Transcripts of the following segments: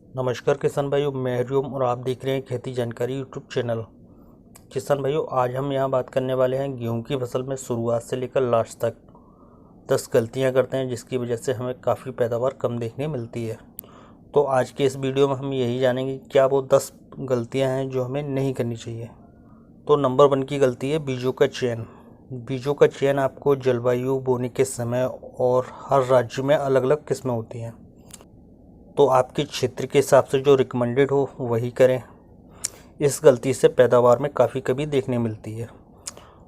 नमस्कार किसान भाइयों, मैं हरिओम और आप देख रहे हैं खेती जानकारी यूट्यूब चैनल। किसान भाइयों, आज हम यहाँ बात करने वाले हैं गेहूं की फसल में शुरुआत से लेकर लास्ट तक 10 गलतियाँ करते हैं जिसकी वजह से हमें काफ़ी पैदावार कम देखने मिलती है। तो आज के इस वीडियो में हम यही जानेंगे क्या वो 10 गलतियाँ हैं जो हमें नहीं करनी चाहिए। तो नंबर 1 की गलती है बीजों का चयन। बीजों का चयन आपको जलवायु, बोने के समय और हर राज्य में अलग अलग किस्में होती हैं, तो आपके क्षेत्र के हिसाब से जो रिकमेंडेड हो वही करें। इस गलती से पैदावार में काफ़ी कमी देखने मिलती है।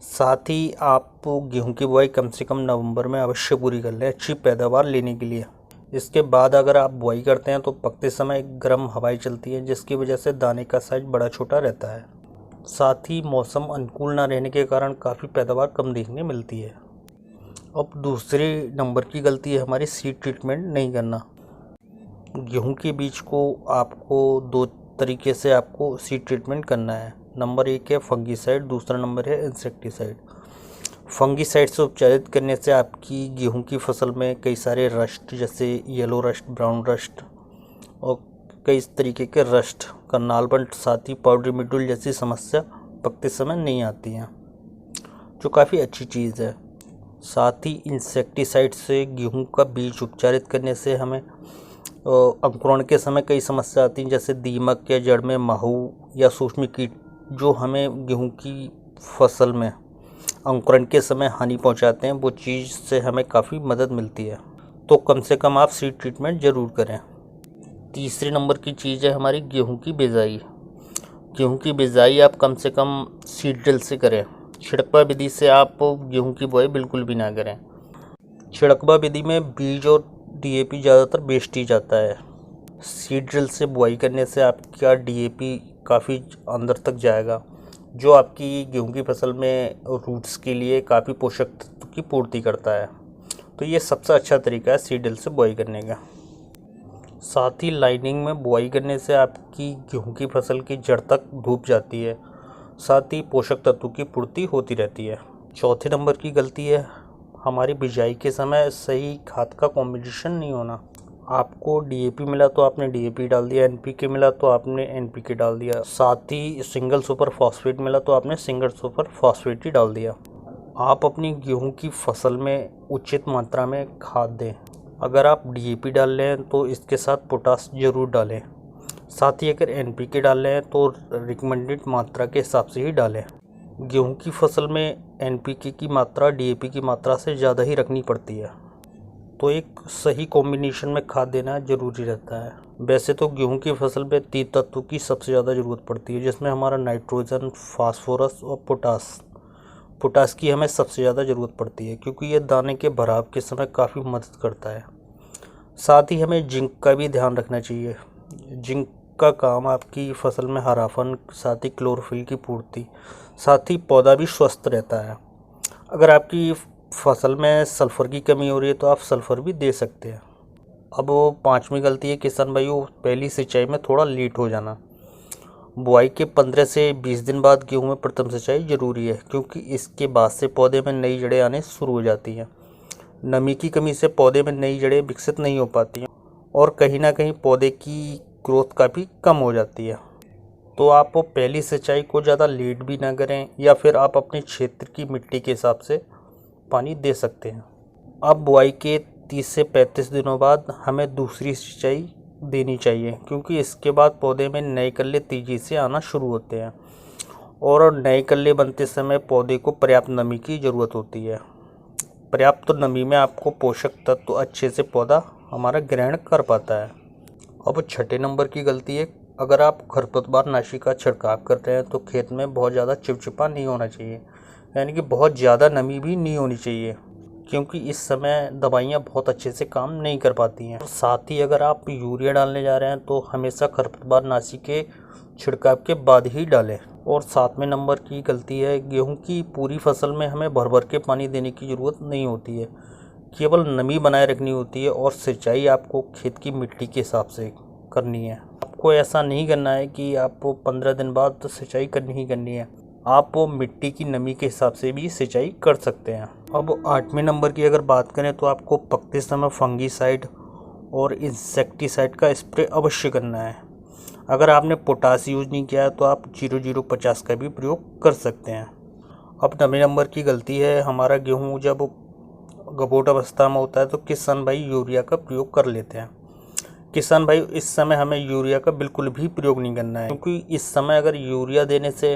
साथ ही आप गेहूं की बुआई कम से कम नवंबर में अवश्य पूरी कर लें अच्छी पैदावार लेने के लिए। इसके बाद अगर आप बुआई करते हैं तो पकते समय गर्म हवाएं चलती हैं जिसकी वजह से दाने का साइज बड़ा छोटा रहता है। साथ ही मौसम अनुकूल ना रहने के कारण काफ़ी पैदावार कम देखने मिलती है। अब दूसरे नंबर की गलती है हमारी सीड ट्रीटमेंट नहीं करना। गेहूं के बीज को आपको 2 तरीके से आपको सीड ट्रीटमेंट करना है। नंबर 1 है फंगीसाइड, दूसरा नंबर है इंसेक्टिसाइड। फंगीसाइड से उपचारित करने से आपकी गेहूं की फसल में कई सारे रस्ट जैसे येलो रस्ट, ब्राउन रस्ट और कई तरीके के रस्ट, करनालपन, साथ ही पाउडरी मिडुल जैसी समस्या पकते समय नहीं आती हैं, जो काफ़ी अच्छी चीज़ है। साथ ही इंसेक्टिसाइड से गेहूं का बीज उपचारित करने से हमें अंकुरण के समय कई समस्या आती हैं जैसे दीमक या जड़ में माहू या सूक्ष्म कीट, जो हमें गेहूं की फसल में अंकुरण के समय हानि पहुंचाते हैं। वो चीज़ से हमें काफ़ी मदद मिलती है, तो कम से कम आप सीड ट्रीटमेंट ज़रूर करें। तीसरे नंबर की चीज़ है हमारी गेहूं की बिजाई। गेहूं की बिजाई आप कम से कम सीड ड्रिल से करें। छिड़कवा विधि से आप गेहूं की बुआई बिल्कुल भी ना करें। छिड़कवा विधि में बीज और डीएपी ज़्यादातर वेस्ट ही जाता है। सीड ड्रिल से बुआई करने से आपका डीएपी काफ़ी अंदर तक जाएगा, जो आपकी गेहूं की फसल में रूट्स के लिए काफ़ी पोषक तत्व की पूर्ति करता है। तो ये सबसे अच्छा तरीका है सीड ड्रिल से बुआई करने का। साथ ही लाइनिंग में बुआई करने से आपकी गेहूं की फसल की जड़ तक धूप जाती है, साथ ही पोषक तत्वों की पूर्ति होती रहती है। चौथे नंबर की गलती है हमारी बिजाई के समय सही खाद का कॉम्बिनेशन नहीं होना। आपको डीएपी मिला तो आपने डीएपी डाल दिया, एनपीके मिला तो आपने एनपीके डाल दिया, साथ ही सिंगल सुपर फॉस्फेट मिला तो आपने सिंगल सुपर फॉस्फेट ही डाल दिया। आप अपनी गेहूं की फसल में उचित मात्रा में खाद दें। अगर आप डीएपी डाल रहे हैं तो इसके साथ पोटास जरूर डालें। साथ ही अगर एनपीके डाल रहे हैं तो रिकमेंडेड मात्रा के हिसाब से ही डालें। गेहूं की फसल में एनपीके की मात्रा डीएपी की मात्रा से ज़्यादा ही रखनी पड़ती है, तो एक सही कॉम्बिनेशन में खाद देना ज़रूरी रहता है। वैसे तो गेहूं की फसल में 3 तत्वों की सबसे ज़्यादा ज़रूरत पड़ती है, जिसमें हमारा नाइट्रोजन, फास्फोरस और पोटास। पोटास की हमें सबसे ज़्यादा ज़रूरत पड़ती है क्योंकि ये दाने के भराव के समय काफ़ी मदद करता है। साथ ही हमें जिंक का भी ध्यान रखना चाहिए। जिंक का काम आपकी फसल में हरापन, साथ ही क्लोरोफिल की पूर्ति, साथ ही पौधा भी स्वस्थ रहता है। अगर आपकी फसल में सल्फ़र की कमी हो रही है तो आप सल्फ़र भी दे सकते हैं। अब 5वीं गलती है किसान भाइयों, पहली सिंचाई में थोड़ा लेट हो जाना। बुआई के 15 से 20 दिन बाद गेहूं में प्रथम सिंचाई जरूरी है क्योंकि इसके बाद से पौधे में नई जड़ें आने शुरू हो जाती हैं। नमी की कमी से पौधे में नई जड़ें विकसित नहीं हो पाती हैं और कहीं ना कहीं पौधे की ग्रोथ काफ़ी कम हो जाती है। तो आप पहली सिंचाई को ज़्यादा लेट भी ना करें या फिर आप अपने क्षेत्र की मिट्टी के हिसाब से पानी दे सकते हैं। अब बुआई के 30 से 35 दिनों बाद हमें दूसरी सिंचाई देनी चाहिए क्योंकि इसके बाद पौधे में नए कल्ले तेज़ी से आना शुरू होते हैं और नए कल्ले बनते समय पौधे को पर्याप्त नमी की ज़रूरत होती है। पर्याप्त नमी में आपको पोषक तत्व अच्छे से पौधा हमारा ग्रहण कर पाता है। अब 6 नंबर की गलती है, अगर आप खरपतवार नाशी का छिड़काव कर रहे हैं तो खेत में बहुत ज़्यादा चिपचिपा नहीं होना चाहिए, यानी कि बहुत ज़्यादा नमी भी नहीं होनी चाहिए क्योंकि इस समय दवाइयाँ बहुत अच्छे से काम नहीं कर पाती हैं। साथ ही अगर आप यूरिया डालने जा रहे हैं तो हमेशा खरपतवार नाशी के छिड़काव के बाद ही डालें। और 7वें नंबर की गलती है, गेहूं की पूरी फसल में हमें भर भर के पानी देने की ज़रूरत नहीं होती है, केवल नमी बनाए रखनी होती है और सिंचाई आपको खेत की मिट्टी के हिसाब से करनी है। आपको ऐसा नहीं करना है कि आपको 15 दिन बाद तो सिंचाई करनी ही करनी है, आप वो मिट्टी की नमी के हिसाब से भी सिंचाई कर सकते हैं। अब 8वें नंबर की अगर बात करें तो आपको पकते समय फंगीसाइड और इंसेक्टिसाइड का स्प्रे अवश्य करना है। अगर आपने पोटास यूज़ नहीं किया है तो आप 0050 का भी प्रयोग कर सकते हैं। अब 9वें नंबर की गलती है, हमारा गेहूँ जब गबोट अवस्था में होता है तो किसान भाई यूरिया का प्रयोग कर लेते हैं। किसान भाई इस समय हमें यूरिया का बिल्कुल भी प्रयोग नहीं करना है, क्योंकि इस समय अगर यूरिया देने से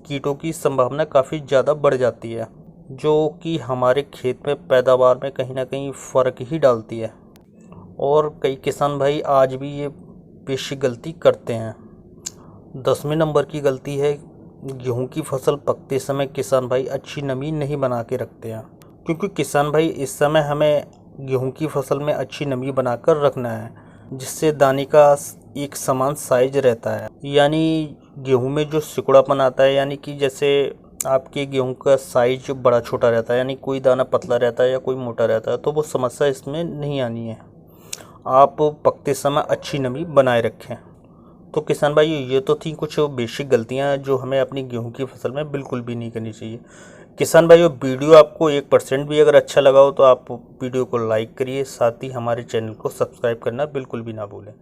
कीटों की संभावना काफ़ी ज़्यादा बढ़ जाती है, जो कि हमारे खेत में पैदावार में कहीं ना कहीं फ़र्क ही डालती है। और कई किसान भाई आज भी ये बेसिक गलती करते हैं। 10वें नंबर की गलती है, गेहूं की फसल पकते समय किसान भाई अच्छी नमी नहीं बना के रखते हैं, क्योंकि किसान भाई इस समय हमें गेहूं की फसल में अच्छी नमी बनाकर रखना है, जिससे दाने का एक समान साइज रहता है। यानी गेहूं में जो सिकुड़ापन आता है, यानी कि जैसे आपके गेहूं का साइज बड़ा छोटा रहता है, यानी कोई दाना पतला रहता है या कोई मोटा रहता है, तो वो समस्या इसमें नहीं आनी है। आप पकते समय अच्छी नमी बनाए रखें। तो किसान भाई ये तो थी कुछ बेसिक गलतियां जो हमें अपनी गेहूं की फसल में बिल्कुल भी नहीं करनी चाहिए। किसान भाई वीडियो आपको 1% भी अगर अच्छा लगा हो तो आप वीडियो को लाइक करिए, साथ ही हमारे चैनल को सब्सक्राइब करना बिल्कुल भी ना भूलें।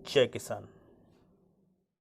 जय किसान।